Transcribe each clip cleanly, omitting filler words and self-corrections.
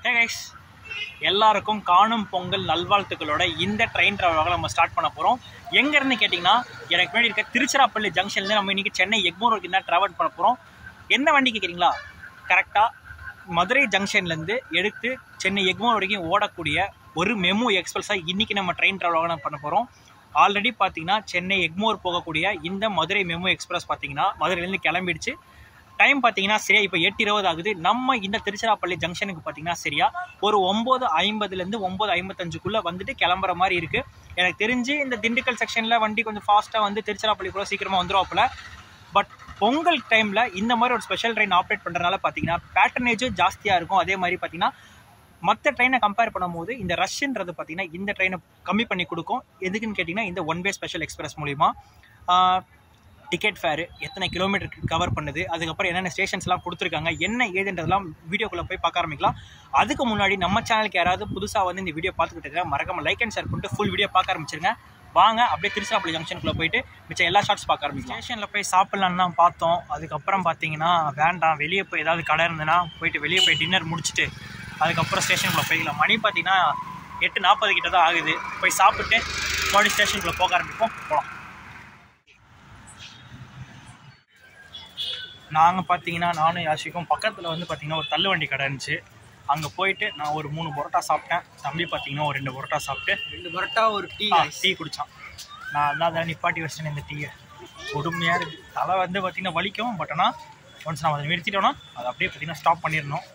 Hey guys, எல்லாருக்கும் காணும் பொங்கல் நல்வாழ்த்துக்களோட இந்த ட்ரெயின் ட்ராவலாக நம்ம ஸ்டார்ட் பண்ண போகிறோம். எங்கேருந்து கேட்டிங்கன்னா, எனக்கு முன்னாடி இருக்க திருச்சிராப்பள்ளி ஜங்ஷன்லேருந்து நம்ம இன்றைக்கி சென்னை எக்மோர் வரைக்கும் தான் ட்ராவல் பண்ண போகிறோம். எந்த வண்டி கேட்குறீங்களா? கரெக்டாக மதுரை ஜங்ஷன்லேருந்து எடுத்து சென்னை எக்மோர் வரைக்கும் ஓடக்கூடிய ஒரு மெமு எக்ஸ்பிரஸாக இன்றைக்கி நம்ம ட்ரெயின் ட்ராவலாக நம்ம பண்ண போகிறோம். ஆல்ரெடி பார்த்தீங்கன்னா சென்னை எக்மோர் போகக்கூடிய இந்த மதுரை மெமு எக்ஸ்பிரஸ் பார்த்தீங்கன்னா மதுரையிலேருந்து கிளம்பிடுச்சு. டைம் பார்த்தீங்கன்னா சரியா இப்போ 8:20 ஆகுது. நம்ம இந்த திருச்சிராப்பள்ளி ஜங்ஷனுக்கு பார்த்தீங்கன்னா சரியா ஒரு 9:50 9:55 வந்துட்டு கிளம்புற மாதிரி இருக்குது. எனக்கு தெரிஞ்சு இந்த திண்டுக்கல் செக்ஷனில் வண்டி கொஞ்சம் ஃபாஸ்ட்டாக வந்து திருச்சிராப்பள்ளிக்குள்ள சீக்கிரமாக வந்துடுவாப்புல. பட் பொங்கல் டைமில் இந்த மாதிரி ஒரு ஸ்பெஷல் ட்ரெயின் ஆப்ரேட் பண்ணுறதுனால பார்த்தீங்கன்னா பேட்டர்னேஜும் ஜாஸ்தியாக இருக்கும். அதே மாதிரி பார்த்தீங்கன்னா மற்ற ட்ரெயினை கம்பேர் பண்ணும்போது இந்த ரஷ்ன்றது பார்த்தீங்கன்னா இந்த ட்ரெயினை கம்மி பண்ணி கொடுக்கும். எதுக்குன்னு கேட்டிங்கன்னா இந்த ஒன் வே ஸ்பெஷல் எக்ஸ்பிரஸ் மூலிமா டிக்கெட் ஃபேரு, எத்தனை கிலோமீட்டருக்கு கவர் பண்ணுது, அதுக்கப்புறம் என்னென்ன ஸ்டேஷன்ஸ்லாம் கொடுத்துருக்காங்க, என்ன ஏதுன்றதெல்லாம் வீடியோக்குள்ளே போய் பார்க்க ஆரம்பிக்கலாம். அதுக்கு முன்னாடி நம்ம சேனலுக்கு யாராவது புதுசாக வந்து இந்த வீடியோ பார்த்துக்கிட்டு இருக்கேன், மறக்காம லைக் அண்ட் ஷேர் பண்ணிட்டு ஃபுல் வீடியோ பார்க்க ஆரம்பிச்சிருங்க. வாங்க அப்படியே திருச்சிராப்பள்ளி ஜங்ஷனுக்குள்ளே போயிட்டு மிச்சம் எல்லா ஷார்ட்ஸ் பார்க்க ஆரம்பிக்கலாம். ஸ்டேஷனில் போய் சாப்பிட்லான்னு தான் பார்த்தோம். அதுக்கப்புறம் பார்த்தீங்கன்னா வேண்டாம், வெளியே போய் ஏதாவது கடை இருந்ததுன்னா போயிட்டு வெளியே போய் டின்னர் முடிச்சுட்டு அதுக்கப்புறம் ஸ்டேஷனுக்குள்ளே போய்க்கலாம். மணி பார்த்தீங்கன்னா 8:40 கிட்ட தான் ஆகுது. போய் சாப்பிட்டு மறுபடியும் ஸ்டேஷனுக்குள்ளே போக ஆரம்பிப்போம். போகலாம். நாங்கள் பார்த்தீங்கன்னா நானும் யாஷிக்கும் பக்கத்தில் வந்து பார்த்தீங்கன்னா ஒரு தள்ளுவண்டி கடை இருந்துச்சு. அங்கே போயிட்டு நான் ஒரு 3 பரோட்டா சாப்பிட்டேன். தம்பி பார்த்தீங்கன்னா ஒரு 2 பரோட்டா சாப்பிட்டு 2 பரோட்டா ஒரு டீ குடித்தான். நான் அதை நிப்பாட்டி வச்சிட்டேன். இந்த டீயை கொடுமையாக இருக்குது. தலை வந்து பார்த்திங்கன்னா வலிக்கும். பட் ஆனால் ஒன்ஸ் நான் அதை நிறுத்திட்டோன்னா அதை அப்படியே பார்த்திங்கன்னா ஸ்டாப் பண்ணிடணும்.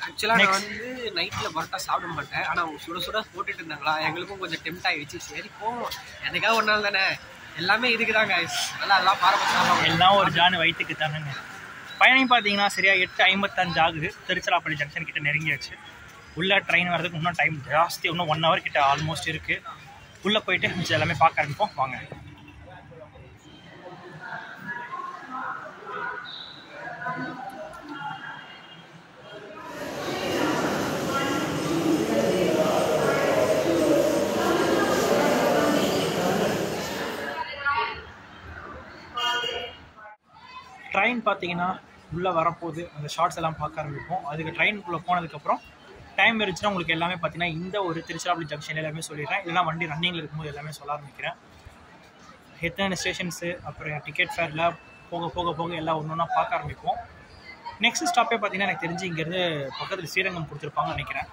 ஆக்சுவலாக நான் வந்து நைட்டில் பரோட்டா சாப்பிட மாட்டேன். ஆனால் அவங்க சுட சுட போட்டுட்டு இருந்தாங்களா, எங்களுக்கும் கொஞ்சம் டெம்ட் ஆகிடுச்சு. சரி போவோம், எனக்காக ஒரு நாள் தானே, எல்லாமே இதுக்கு தாங்க. நல்லா அதெல்லாம் பாரம்பரியம் எல்லாம் ஒரு ஜானு வயிற்றுக்கு தானுங்க. பயணம் பார்த்தீங்கன்னா சரியாக 8:55 ஆகுது. திருச்சிராப்பள்ளி ஜங்ஷன் கிட்ட நெருங்கியாச்சு. உள்ளே ட்ரெயின் வரதுக்கு இன்னும் டைம் ஜாஸ்தி, இன்னும் 1 hour கிட்ட ஆல்மோஸ்ட் இருக்குது. உள்ளே போயிட்டு மிச்சம் எல்லாமே பார்க்க ஆரம்பிப்போம். வாங்க. ட்ரெயின் பார்த்தீங்கன்னா உள்ளே வரப்போகுது. அந்த ஷார்ட்ஸ் எல்லாம் பார்க்க ஆரம்பிப்போம். அதுக்கு ட்ரெயினுக்குள்ளே போனதுக்கப்புறம் டைம் இருந்துச்சுன்னா உங்களுக்கு எல்லாமே பார்த்தீங்கன்னா இந்த ஒரு திருச்சிராப்பள்ளி ஜங்ஷன் எல்லாமே சொல்லிடுறேன். இல்லைனா வண்டி ரன்னிங்கில் இருக்கும்போது எல்லாமே சொல்ல ஆரம்பிக்கிறேன். எத்தனை ஸ்டேஷன்ஸு, அப்புறம் டிக்கெட் ஃபேரில் போக போக போக எல்லாம் ஒன்று ஒன்றா பார்க்க ஆரம்பிப்போம். நெக்ஸ்ட் ஸ்டாப்பே பார்த்தீங்கன்னா எனக்கு தெரிஞ்சு இங்கேருந்து பக்கத்தில் ஸ்ரீரங்கம் கொடுத்துருப்பாங்கன்னு நினைக்கிறேன்.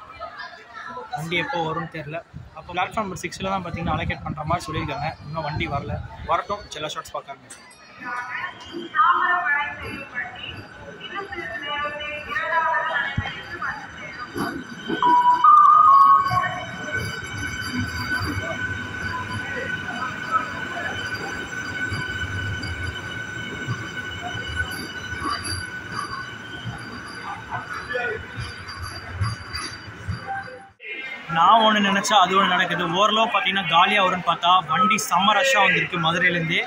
வண்டி எப்போ வரும்னு தெரில. அப்போ பிளாட்ஃபார்ம் நம்பர் 6 தான் பார்த்தீங்கன்னா அலோகேட் பண்ணுற மாதிரி சொல்லியிருக்காங்க. இன்னும் வண்டி வரட்டும். எல்லா ஷார்ட்ஸ் பார்க்க ஆரம்பிப்போம். நான் ஒன்று நினச்சா அது ஒன்று நடக்குது. ஓரளவு பார்த்தீங்கன்னா காலியாக வரும்னு பார்த்தா வண்டி செம்ம ரஷ்ஷாக வந்துருக்கு. மதுரையிலேருந்து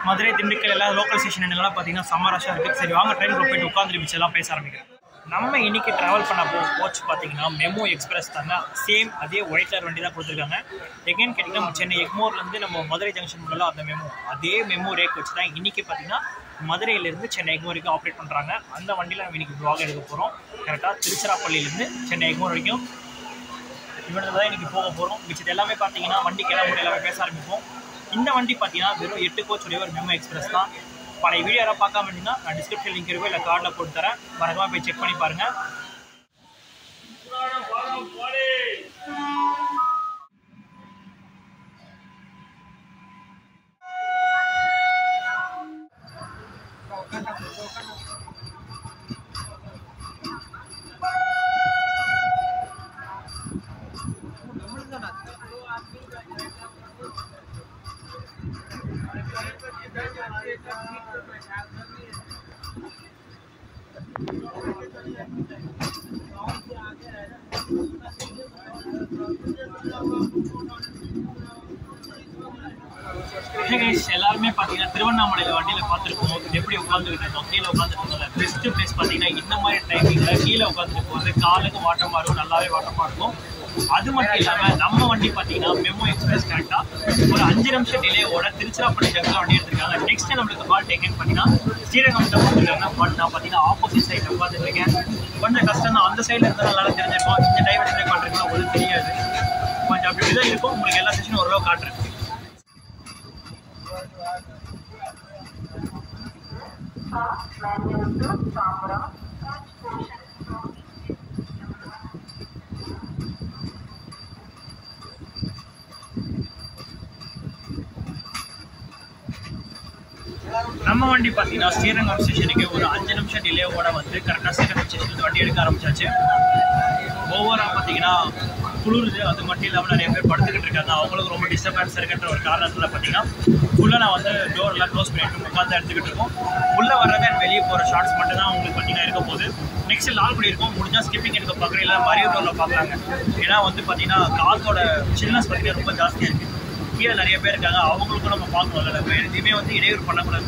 மதுரை திண்டுக்கல் எல்லா லோக்கல் ஸ்டேஷன் எல்லாம் பார்த்தீங்கன்னா செம்ம ரஷ்ஷாக இருக்குது. சரி வாங்க ட்ரெயினுக்கு போயிட்டு உட்காந்துட்டு மிச்செல்லாம் பேச ஆரம்பிக்கிறேன். நம்ம இன்றைக்கி ட்ராவல் பண்ண கோச் பார்த்தீங்கன்னா மெமு எக்ஸ்பிரஸ் தாங்க. சேம் அதே ஒயிட் கலர் வண்டி தான் கொடுத்துருக்காங்க. எங்கேன்னு கேட்டிங்கன்னா நம்ம சென்னை எக்மோர்லேருந்து நம்ம மதுரை ஜங்ஷன் முன்னெல்லாம் அந்த அதே மெமு ரேக் வச்சு தான் இன்றைக்கி பார்த்தீங்கன்னா மதுரையிலேருந்து சென்னை எக்மோர் வரைக்கும் ஆப்ரேட் பண்ணுறாங்க. அந்த வண்டியில் நம்ம இன்றைக்கி வ்ளாக் எடுக்க போகிறோம். கரெக்டாக திருச்சிராப்பள்ளியிலேருந்து சென்னை எக்மோர் வரைக்கும் இவனது தான் இன்றைக்கி போக போகிறோம். மிச்சது எல்லாமே பார்த்தீங்கன்னா வண்டி கிளம்புற எல்லாமே பேச ஆரம்பிப்போம். இந்த வண்டி பார்த்தீங்கன்னா வெறும் 8 கோச் உடைய ஒரு மெமு எக்ஸ்பிரஸ் தான். பழைய வீடியோ யாராவது பார்க்காம இருந்தீங்கன்னா நான் டிஸ்கிரிப்ஷன் லிங்க் இருக்கோ இல்லை கார்டில் போட்டு தரேன். மறக்காம போய் செக் பண்ணி பாருங்கள். எல்லாருமே பார்த்தீங்கன்னா திருவண்ணாமலையில் வண்டியில் பார்த்துருக்கோம். எப்படி உட்காந்துக்கிட்டு இருக்கோம், கீழே உட்காந்துட்டு இருக்கோம்ல. பெஸ்ட்டு பிளேஸ் பார்த்தீங்கன்னா இந்த மாதிரி டைமிங்கில் கீழே உட்காந்துட்டு போகிறது காலுக்கு வாட்டமாக இருக்கும், நல்லாவே வாட்டமாக இருக்கும். அது மட்டும் இல்லாமல் நம்ம வண்டி பார்த்தீங்கன்னா மெமு எக்ஸ்பிரஸ் கரெக்டாக ஒரு 5 நிமிஷம் டிலேயோட திருச்சிராப்பள்ளி ஜங்ஷன் வண்டி எடுத்திருக்காங்க. நெக்ஸ்ட் நம்மளுக்கு ஹால்ட் எங்கன்னு பார்த்தீங்கன்னா ஸ்ரீரங்கம் கொடுத்துருக்காங்க. பட் நான் பார்த்தீங்கன்னா ஆப்போசிட் சைடில் பார்த்துருக்கேன். கொஞ்சம் கஷ்டம் தான். அந்த சைடில் இருந்தால் நல்லா தெரிஞ்சிருக்கும். இந்த டைவர்ஷன் காட்டுறதுலாம் ஒரு தெரியாது. கொஞ்சம் அப்படி தான் இருக்கும். உங்களுக்கு எல்லா செஷனும் ஓரளவு காட்டுறேன். நம்ம வண்டி பார்த்தீங்கன்னா ஸ்ரீரங்கம் ஸ்டேஷனுக்கு ஒரு 5 நிமிஷம் டிலேவோட வந்து கரெக்டாக ஸ்ரீரங்கம் ஸ்டேஷனுக்கு வண்டி எடுக்க ஆரம்பிச்சாச்சு. ஓவராக பார்த்தீங்கன்னா குளிருது. அது மட்டும் இல்லாமல் நிறைய பேர் படுத்துக்கிட்டு இருக்காங்க. அவங்களுக்கு ரொம்ப டிஸ்டர்பன்ஸ் இருக்குன்ற ஒரு காரணத்தில் பார்த்தீங்கன்னா ஃபுல்லாக நான் வந்து டோர்லாம் க்ளோஸ் பண்ணிட்டு உட்காந்து எடுத்துக்கிட்டு இருக்கோம். உள்ளே வர்றது அண்ட் வெளியே போகிற ஷார்ட்ஸ் மட்டும் தான் உங்களுக்கு பார்த்தீங்கன்னா இருக்க போகுது. நெக்ஸ்ட் லால்குடி இருக்கும். முடிஞ்சால் ஸ்கிப்பிங் எடுக்க பார்க்குறேன், இல்லை மரியோ டோரில் பார்க்குறாங்க. ஏன்னா வந்து பார்த்தீங்கன்னா காற்றோட சில்னஸ் பார்த்தீங்கன்னா ரொம்ப ஜாஸ்தியாக இருக்குது. கீழே நிறைய பேர் இருக்காங்க. அவங்களுக்கும் நம்ம பார்க்கணும். நம்ம எதுவுமே வந்து இடையூறு பண்ணக்கூடாது.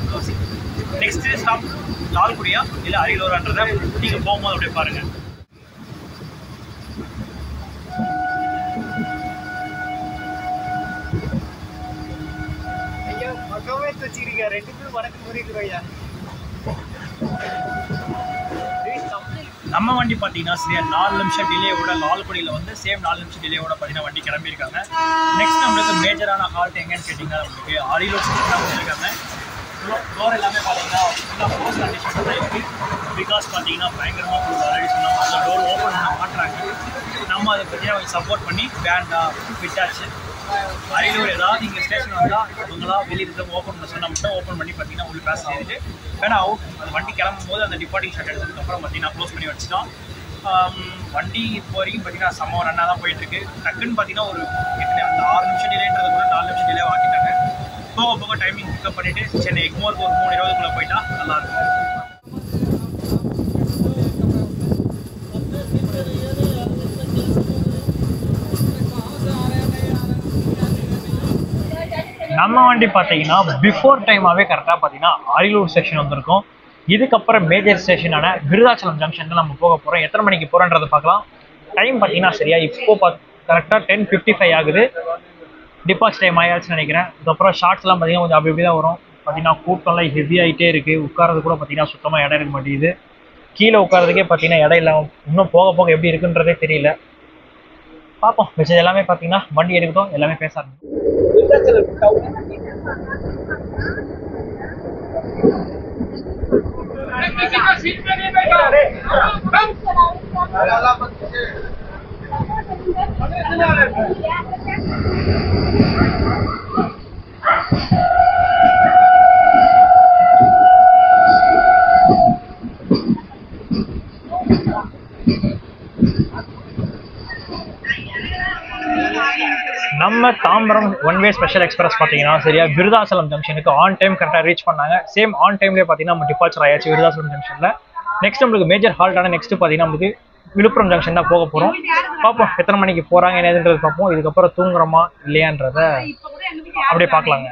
நெக்ஸ்ட் ஸ்டாப் லால்குடியா இல்லை அரியலூரான்றதை நீங்கள் போகும்போது அப்படியே பாருங்கள். ஐயா மகவே வச்சுக்கிறீங்க, 2 பேரும் வடக்கு முறைக்கிறோம் ஐயா. நம்ம வண்டி பார்த்தீங்கன்னா சரியா 4 நிமிஷம் டிலேவோட லால்குடியில் வந்து சேம் 4 நிமிஷம் டிலேவோட பார்த்தீங்கன்னா வண்டி கிளம்பியிருக்காங்க. நெக்ஸ்ட் நம்மளுக்கு மேஜரான ஹால்ட் எங்கன்னு கேட்டிங்கன்னா நம்மளுக்கு அரியலூர் ஸ்டேஷன் வச்சுருக்காங்க. ஃப்ளோர் எல்லாமே பார்த்தீங்கன்னா ஃபுல்லாக க்ளோஸ் கண்டிஷன் தான் இருக்குது. பிகாஸ் பார்த்தீங்கன்னா பயங்கரமாக ஃபுல் ஆல்ரெடி சொன்னாங்க. அந்த டோர் ஓப்பன் பண்ண மாட்டுறாங்க. நம்ம அதை பற்றியா கொஞ்சம் சப்போர்ட் பண்ணி வேண்டா விட்டாச்சு. அரியலூர் ஏதாவது இங்கே ஸ்டேஷன் வந்தால் அவங்களா வெளியே இருந்து ஓப்பன் பண்ண சொன்னால் மட்டும் ஓப்பன் பண்ணி பார்த்தீங்கன்னா உள்ள பேச செய்துட்டு வேணா அவுட் அந்த வண்டி கிளம்பும் போது அந்த டிபார்ட்டிங் ஷாட் எடுத்ததுக்கப்புறம் பார்த்தீங்கன்னா க்ளோஸ் பண்ணி வச்சுட்டோம். வண்டி இப்போ வரைக்கும் பார்த்தீங்கன்னா செம்ம ரன்னாக தான் போயிட்டுருக்கு. டக்குன்னு பார்த்தீங்கன்னா ஒரு 6 நிமிஷம் டிலேன்றது கூட 4 நிமிஷம் டிலே ஆக்கிட்டாங்க. போக போக டைமிங் பிக்கப் பண்ணிவிட்டு சென்னை எக்மோருக்கு ஒரு 3:20 போயிட்டா நல்லாயிருக்கும். நம்ம வண்டி பார்த்தீங்கன்னா பிஃபோர் டைமாகவே கரெக்டாக பார்த்தீங்கன்னா அரியலூர் செக்ஷன் வந்திருக்கும். இதுக்கப்புறம் மேஜர் ஸ்டேஷனான விருதாச்சலம் ஜங்ஷனில் நம்ம போக போகிறோம். எத்தனை மணிக்கு போகிறோன்றதை பார்க்கலாம். டைம் பார்த்தீங்கன்னா சரியா இப்போ கரெக்டாக 10:55 ஆகுது. டிபார்ச் டைம் ஆயாச்சுன்னு நினைக்கிறேன். அதுக்கப்புறம் ஷார்ட்ஸ்லாம் பார்த்தீங்கன்னா கொஞ்சம் அப்படி தான் வரும். பார்த்தீங்கன்னா கூட்டம்லாம் ஹெவி ஆகிட்டே இருக்குது. உட்காரது கூட பார்த்தீங்கன்னா சுத்தமாக இடம் இருக்க மாட்டேங்குது. கீழே உட்காரதுக்கே பார்த்தீங்கன்னா இடம் இல்லை. இன்னும் போக போக எப்படி இருக்குன்றதே தெரியல. பார்ப்போம். மிச்சம் எல்லாமே பார்த்தீங்கன்னா வண்டி எடுக்கட்டும், எல்லாமே பேச ஆரம்பிக்கும். நம்ம தாம்பரம் ஒன்வே ஸ்பெஷல் எக்ஸ்பிரஸ் பார்த்தீங்கன்னா சரியா விருதாச்சலம் ஜங்ஷனுக்கு ஆன் டைம் கரெக்டாக ரீச் பண்ணாங்க. சேம் ஆன் டைம்லேயே பார்த்தீங்கன்னா நம்ம டிபார்ச்சர் ஆயாச்சு விருதாச்சலம் ஜங்ஷனில். நெக்ஸ்ட் நம்மளுக்கு மேஜர் ஹால்ட்டான நெக்ஸ்ட் பார்த்தீங்கன்னா நம்மளுக்கு விழுப்புரம் ஜங்ஷன் தான் போக போகிறோம். பார்ப்போம் எத்தனை மணிக்கு போகிறாங்க என்னதுன்றது பார்ப்போம். இதுக்கப்புறம் தூங்குறோமா இல்லையான்றத அப்படியே பார்க்கலாங்க.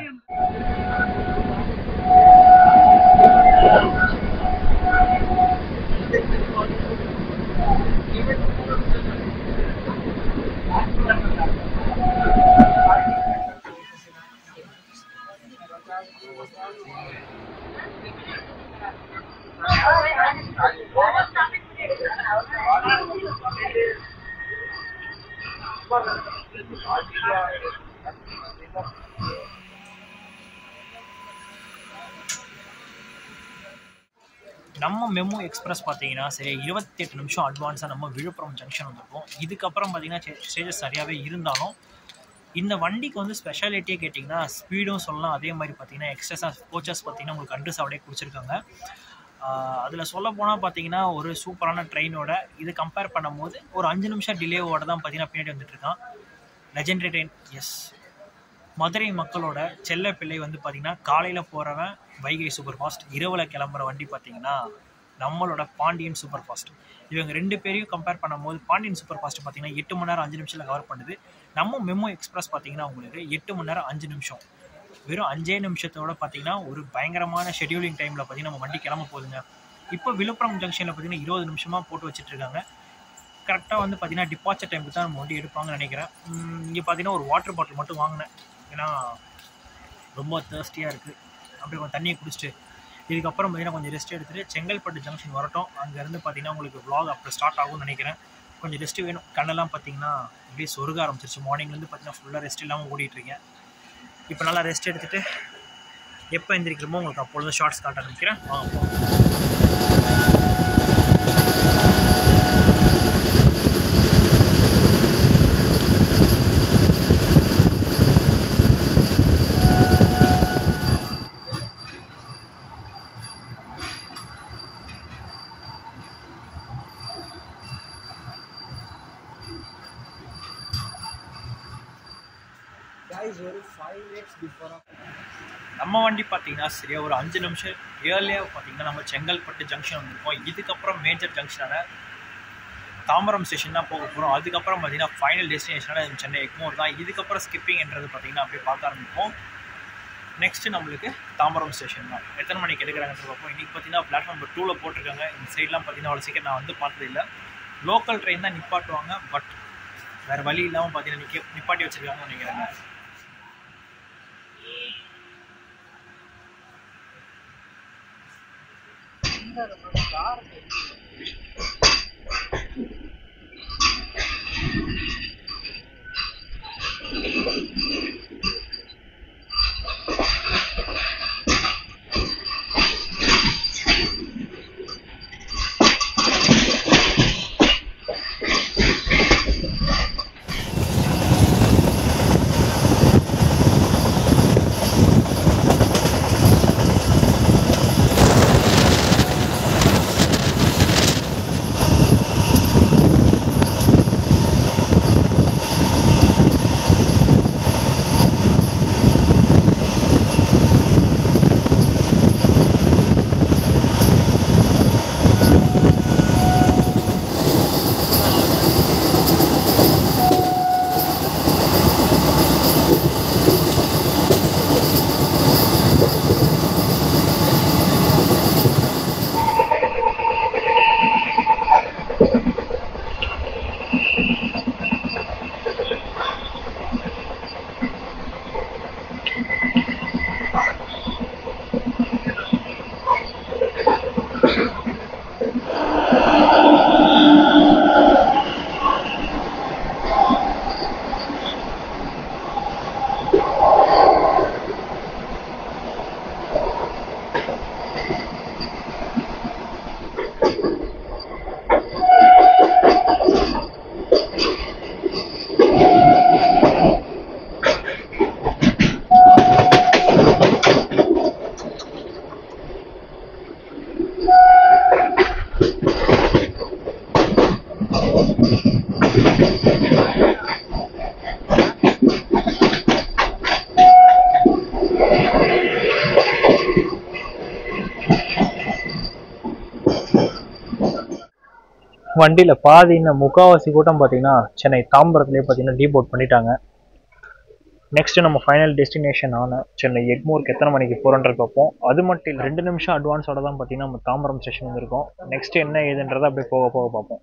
நம்ம மெமோ எக்ஸ்பிரஸ் பார்த்தீங்கன்னா சரி 28 நிமிஷம் அட்வான்ஸாக நம்ம விழுப்புரம் ஜங்ஷன் வந்திருக்கோம். இதுக்கப்புறம் பார்த்தீங்கன்னா ஸ்டேஜஸ் சரியாகவே இருந்தாலும் இந்த வண்டிக்கு வந்து ஸ்பெஷாலிட்டியே கேட்டிங்கன்னா ஸ்பீடும் சொல்லலாம். அதே மாதிரி பார்த்தீங்கன்னா எக்ஸ்ட்ரா கோச்சஸ் பார்த்தீங்கன்னா உங்களுக்கு அண்டர்ஸ் அப்படியே குடிச்சிருக்காங்க. அதில் சொல்ல போனால் பார்த்தீங்கன்னா ஒரு சூப்பரான ட்ரெயினோட இது கம்பேர் பண்ணும்போது ஒரு 5 நிமிஷம் டிலேவோட தான் பார்த்தீங்கன்னா பின்னாடி வந்துட்டுருக்கான். Legendary train. எஸ், மதுரை மக்களோட செல்ல பிள்ளை வந்து பார்த்திங்கன்னா காலையில் போகிறவன் வைகை சூப்பர் ஃபாஸ்ட், இரவில் கிளம்புற வண்டி பார்த்திங்கன்னா நம்மளோட பாண்டியன் சூப்பர் ஃபாஸ்ட். இவங்க 2 பேரையும் கம்பேர் பண்ணும்போது பாண்டியன் சூப்பர் ஃபாஸ்ட் பார்த்திங்கன்னா 8 மணி நேரம் 5 நிமிஷத்தில் கவர் பண்ணுது. நம்ம மெமோ எக்ஸ்பிரஸ் பார்த்திங்கன்னா உங்களுக்கு 8 மணி நேரம் 5 நிமிஷம், வெறும் 5 நிமிஷத்தோட பார்த்திங்கன்னா ஒரு பயங்கரமான ஷெடியூலிங் டைமில் பார்த்திங்கன்னா நம்ம வண்டி கிளம்ப போகுதுங்க. இப்போ விழுப்புரம் ஜங்ஷனில் பார்த்திங்கன்னா 20 நிமிஷமாக போட்டு வச்சுட்ருக்காங்க. கரெக்டாக வந்து பார்த்திங்கன்னா டிபார்ச்சர் டைமுக்கு தான் நம்ம வண்டி எடுப்பாங்கன்னு நினைக்கிறேன். இங்கே பார்த்திங்கன்னா ஒரு வாட்டர் பாட்டில் மட்டும் வாங்கினேன். ஏன்னா ரொம்ப தேர்ஸ்டியாக இருக்குது. அப்படியே கொஞ்சம் தண்ணியை குடிச்சிட்டு இதுக்கப்புறம் பார்த்தீங்கன்னா கொஞ்சம் ரெஸ்ட் எடுத்துகிட்டு செங்கல்பட்டு ஜங்ஷன் வரட்டும். அங்கேருந்து பார்த்தீங்கன்னா உங்களுக்கு vlog அப்போ ஸ்டார்ட் ஆகும்னு நினைக்கிறேன். கொஞ்சம் ரெஸ்ட் வேணும். கண்ணெல்லாம் பார்த்தீங்கன்னா அப்படியே சொருக ஆரம்பிச்சிருச்சு. மார்னிங்லேருந்து பார்த்தீங்கன்னா ஃபுல்லாக ரெஸ்ட் இல்லாமல் ஓடிட்டுருக்கேன். இப்போ நல்லா ரெஸ்ட் எடுத்துகிட்டு எப்போ எந்திரிக்கிறோமோ உங்களுக்கு அப்பொழுது ஷார்ட்ஸ் காட்ட ஆரம்பிக்கிறேன். வாங்க போகலாம். ஒரு 5 minutes before நம்ம வண்டி பார்த்தீங்கன்னா சரியா ஒரு 5 நிமிஷம் ஏர்லியாக பார்த்தீங்கன்னா நம்ம செங்கல்பட்டு ஜங்ஷன் வந்திருக்கோம். இதுக்கப்புறம் மேஜர் ஜங்ஷனான தாம்பரம் ஸ்டேஷன் தான் போக போகிறோம். அதுக்கப்புறம் பார்த்தீங்கன்னா ஃபைனல் டெஸ்டினேஷனான சென்னை எக்மோர் தான். இதுக்கப்புறம் ஸ்கிப்பிங்ன்றது பார்த்தீங்கன்னா அப்படியே பார்க்க ஆரம்பிப்போம். நெக்ஸ்ட்டு நம்மளுக்கு தாம்பரம் ஸ்டேஷன் தான். எத்தனை மணிக்கு எடுக்கிறாங்கன்னு பார்ப்போம். இன்றைக்கி பார்த்தீங்கன்னா பிளாட்ஃபார்ம் நம்பர் 2ல் போட்டிருக்காங்க. இந்த சைட்லாம் பார்த்தீங்கன்னா அவ்வளோ சீக்கிரம் நான் வந்து பார்த்ததில்லை. லோக்கல் ட்ரெயின் தான் நிப்பாட்டுவாங்க. பட் வேறு வழி இல்லாமல் பார்த்தீங்கன்னா நிப்பாட்டி வச்சுருக்காங்கன்னு நினைக்கிறாங்க. வண்டியில் பாதி இன்னும் முக்கால்வாசி கூட்டம் பார்த்தீங்கன்னா சென்னை தாம்பரத்துலேயே பார்த்தீங்கன்னா டீபோர்ட் பண்ணிட்டாங்க. நெக்ஸ்ட்டு நம்ம ஃபைனல் டெஸ்டினேஷன் ஆன சென்னை எக்மோருக்கு எத்தனை மணிக்கு போகிறோன்றது பார்ப்போம். அது மட்டும் இல்லை 2 நிமிஷம் அட்வான்ஸோட தான் பார்த்தீங்கன்னா நம்ம தாம்பரம் ஸ்டேஷன் வந்திருக்கோம். நெக்ஸ்ட்டு என்ன ஏதுன்றதை அப்படியே போக போக பார்ப்போம்.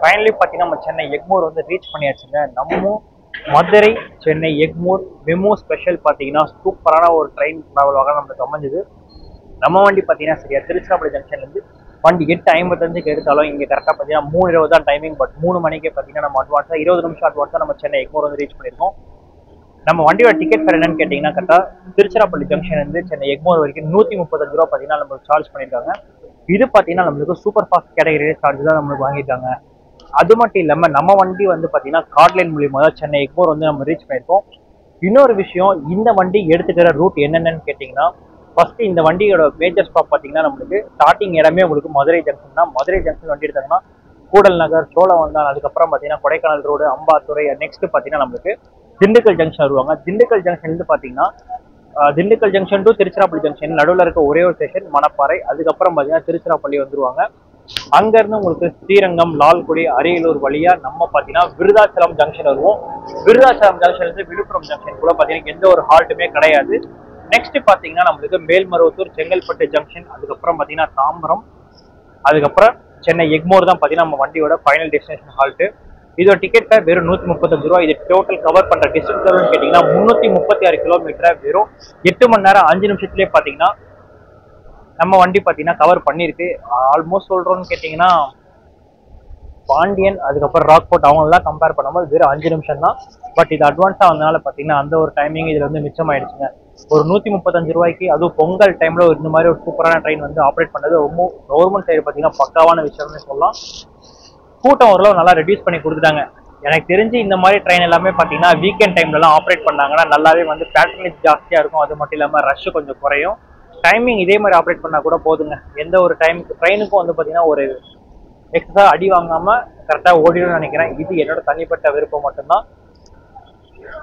ஃபைனலி பார்த்தீங்கன்னா நம்ம சென்னை எக்மோர் வந்து ரீச் பண்ணியாச்சுங்க. நம்ம மதுரை சென்னை எக்மோர் மெமோ ஸ்பெஷல் பார்த்தீங்கன்னா சூப்பரான ஒரு ட்ரெயின் ட்ராவலாக நம்மளுக்கு அமைஞ்சது. நம்ம வண்டி பார்த்தீங்கன்னா சரியா திருச்சிராப்பள்ளி ஜங்ஷன்லேருந்து வண்டி 8:55க்கு எடுத்தாலும் இங்கே கரெக்டாக பார்த்தீங்கன்னா 3:20 தான் டைமிங். பட் 3 மணிக்கே பார்த்தீங்கன்னா நம்ம அட்வான்ஸாக 20 நிமிஷம் அட்வான்ஸாக நம்ம சென்னை எக்மோர் வந்து ரீச் பண்ணியிருக்கோம். நம்ம வண்டியோட டிக்கெட் ஃபேர் என்னன்னு கேட்டிங்கன்னா கரெக்டாக திருச்சிராப்பள்ளி ஜங்ஷன்லேருந்து சென்னை எக்மோர் வரைக்கும் 135 ரூபா பார்த்தீங்கன்னா நம்மளுக்கு சார்ஜ் பண்ணியிருக்காங்க. இது பார்த்தீங்கன்னா நம்மளுக்கு சூப்பர் ஃபாஸ்ட் கேட்டகரி சார்ஜ் தான் நம்மளுக்கு வாங்கியிருக்காங்க. அது மட்டும் இல்லாமல் நம்ம வண்டி வந்து பார்த்தீங்கன்னா கார்ட்லைன் மூலியமாக தான் சென்னை எக்மோர் வந்து நம்ம ரீச் பண்ணியிருக்கோம். இன்னொரு விஷயம், இந்த வண்டி எடுத்துக்கிற ரூட் என்னென்னு கேட்டிங்கன்னா ஃபர்ஸ்ட் இந்த வண்டியோட மேஜர் ஸ்டாப் பார்த்தீங்கன்னா நம்மளுக்கு ஸ்டார்டிங் இடமே உங்களுக்கு மதுரை ஜங்ஷன் தான். மதுரை ஜங்ஷன் வண்டி எடுத்தாங்கன்னா கூடல் நகர், சோழவந்தான், அதுக்கப்புறம் பார்த்தீங்கன்னா கொடைக்கானல் ரோடு, அம்பாத்துறை, நெக்ஸ்ட் பார்த்தீங்கன்னா நம்மளுக்கு திண்டுக்கல் ஜங்ஷன் வருவாங்க. திண்டுக்கல் ஜங்ஷன்லேருந்து பார்த்தீங்கன்னா Dindigul junction to Tiruchirappalli junction நடுவில் இருக்க ஒரே ஒரு ஸ்டேஷன் மணப்பாறை. அதுக்கப்புறம் பார்த்தீங்கன்னா திருச்சிராப்பள்ளி வந்துருவாங்க. அங்கேருந்து உங்களுக்கு ஸ்ரீரங்கம், லால்குடி, அரியலூர் வழியா நம்ம பார்த்தீங்கன்னா விருதாச்சலம் ஜங்ஷன் வருவோம். விருதாச்சலம் ஜங்ஷன்லேருந்து விழுப்புரம் ஜங்ஷன் கூட பார்த்தீங்கன்னா எந்த ஒரு ஹால்ட்டுமே கிடையாது. நெக்ஸ்ட் பார்த்தீங்கன்னா நம்மளுக்கு மேல்மருவத்தூர், செங்கல்பட்டு ஜங்ஷன், அதுக்கப்புறம் பார்த்தீங்கன்னா தாம்பரம், அதுக்கப்புறம் சென்னை எக்மோர் தான் பார்த்தீங்கன்னா நம்ம வண்டியோட ஃபைனல் டெஸ்டினேஷன் ஹால்ட்டு. இதோட டிக்கெட் ஃபேர் வெறும் 135 ரூபா. இது டோட்டல் கவர் பண்ணுற டிஸ்டன்ஸ் எவ்வளோன்னு கேட்டிங்கன்னா 336 கிலோமீட்டரை வெறும் 8 மணி நேரம் 5 நிமிஷத்துலேயே பார்த்தீங்கன்னா நம்ம வண்டி பார்த்தீங்கன்னா கவர் பண்ணியிருக்கு. ஆல்மோஸ்ட் சொல்கிறோன்னு கேட்டிங்கன்னா பாண்டியன், அதுக்கப்புறம் ராக்போர்ட் அவங்களெல்லாம் கம்பேர் பண்ணும்போது வெறும் 5 நிமிஷம் தான். பட் இது அட்வான்ஸாக வந்தனால பார்த்தீங்கன்னா அந்த ஒரு டைமிங் இதில் வந்து மிச்சமாயிடுச்சுங்க. ஒரு 135 ரூபாய்க்கு அதுவும் பொங்கல் டைமில் இந்த மாதிரி ஒரு சூப்பரான ட்ரெயின் வந்து ஆப்ரேட் பண்ணது ரொம்ப கவர்மெண்ட் சைடு பார்த்தீங்கன்னா பக்காவான விஷயம்னு சொல்லலாம். கூட்டம் ஓரளவு நல்லா ரெடியூஸ் பண்ணி கொடுத்துட்டாங்க. எனக்கு தெரிஞ்சு இந்த மாதிரி ட்ரெயின் எல்லாமே பார்த்தீங்கன்னா வீக்கெண்ட் டைம்லலாம் ஆப்ரேட் பண்ணாங்கன்னா நல்லாவே வந்து பேட்டர்னேஜ் ஜாஸ்தியாக இருக்கும். அது மட்டும் இல்லாமல் ரஷ் கொஞ்சம் குறையும். டைமிங் இதே மாதிரி ஆப்ரேட் பண்ணால் கூட போதுங்க. எந்த ஒரு ட்ரெயினுக்கும் வந்து பார்த்தீங்கன்னா ஒரு எக்ஸ்ட்ரா அடி வாங்காமல் கரெக்டாக ஓடிடும்னு நினைக்கிறேன். இது என்னோட தனிப்பட்ட விருப்பம் மட்டும்தான்.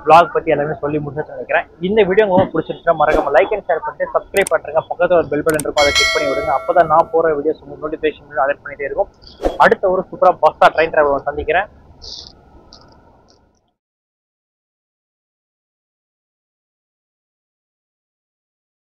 vlog பற்றி எல்லாமே சொல்லி முடிச்சுட்டு நினைக்கிறேன். இந்த வீடியோ உங்களுக்கு பிடிச்சிருச்சுன்னா மறக்காம லைக் அண்ட் ஷேர் பண்ணிட்டு சப்ஸ்கிரைப் பண்ணுறேங்க. பக்கத்தில் ஒரு பெல் பட்டன் இருக்கும், அதை கிளிக் பண்ணி விடுங்க. அப்போ தான் நான் போகிற வீடியோஸ் உங்களுக்கு நோட்டிஃபிகேஷன் அலர்ட் பண்ணிகிட்டே இருக்கும். அடுத்த ஒரு சூப்பராக பஸ்ஸாக ட்ரெயின் டிராவல் சந்திக்கிறேன்.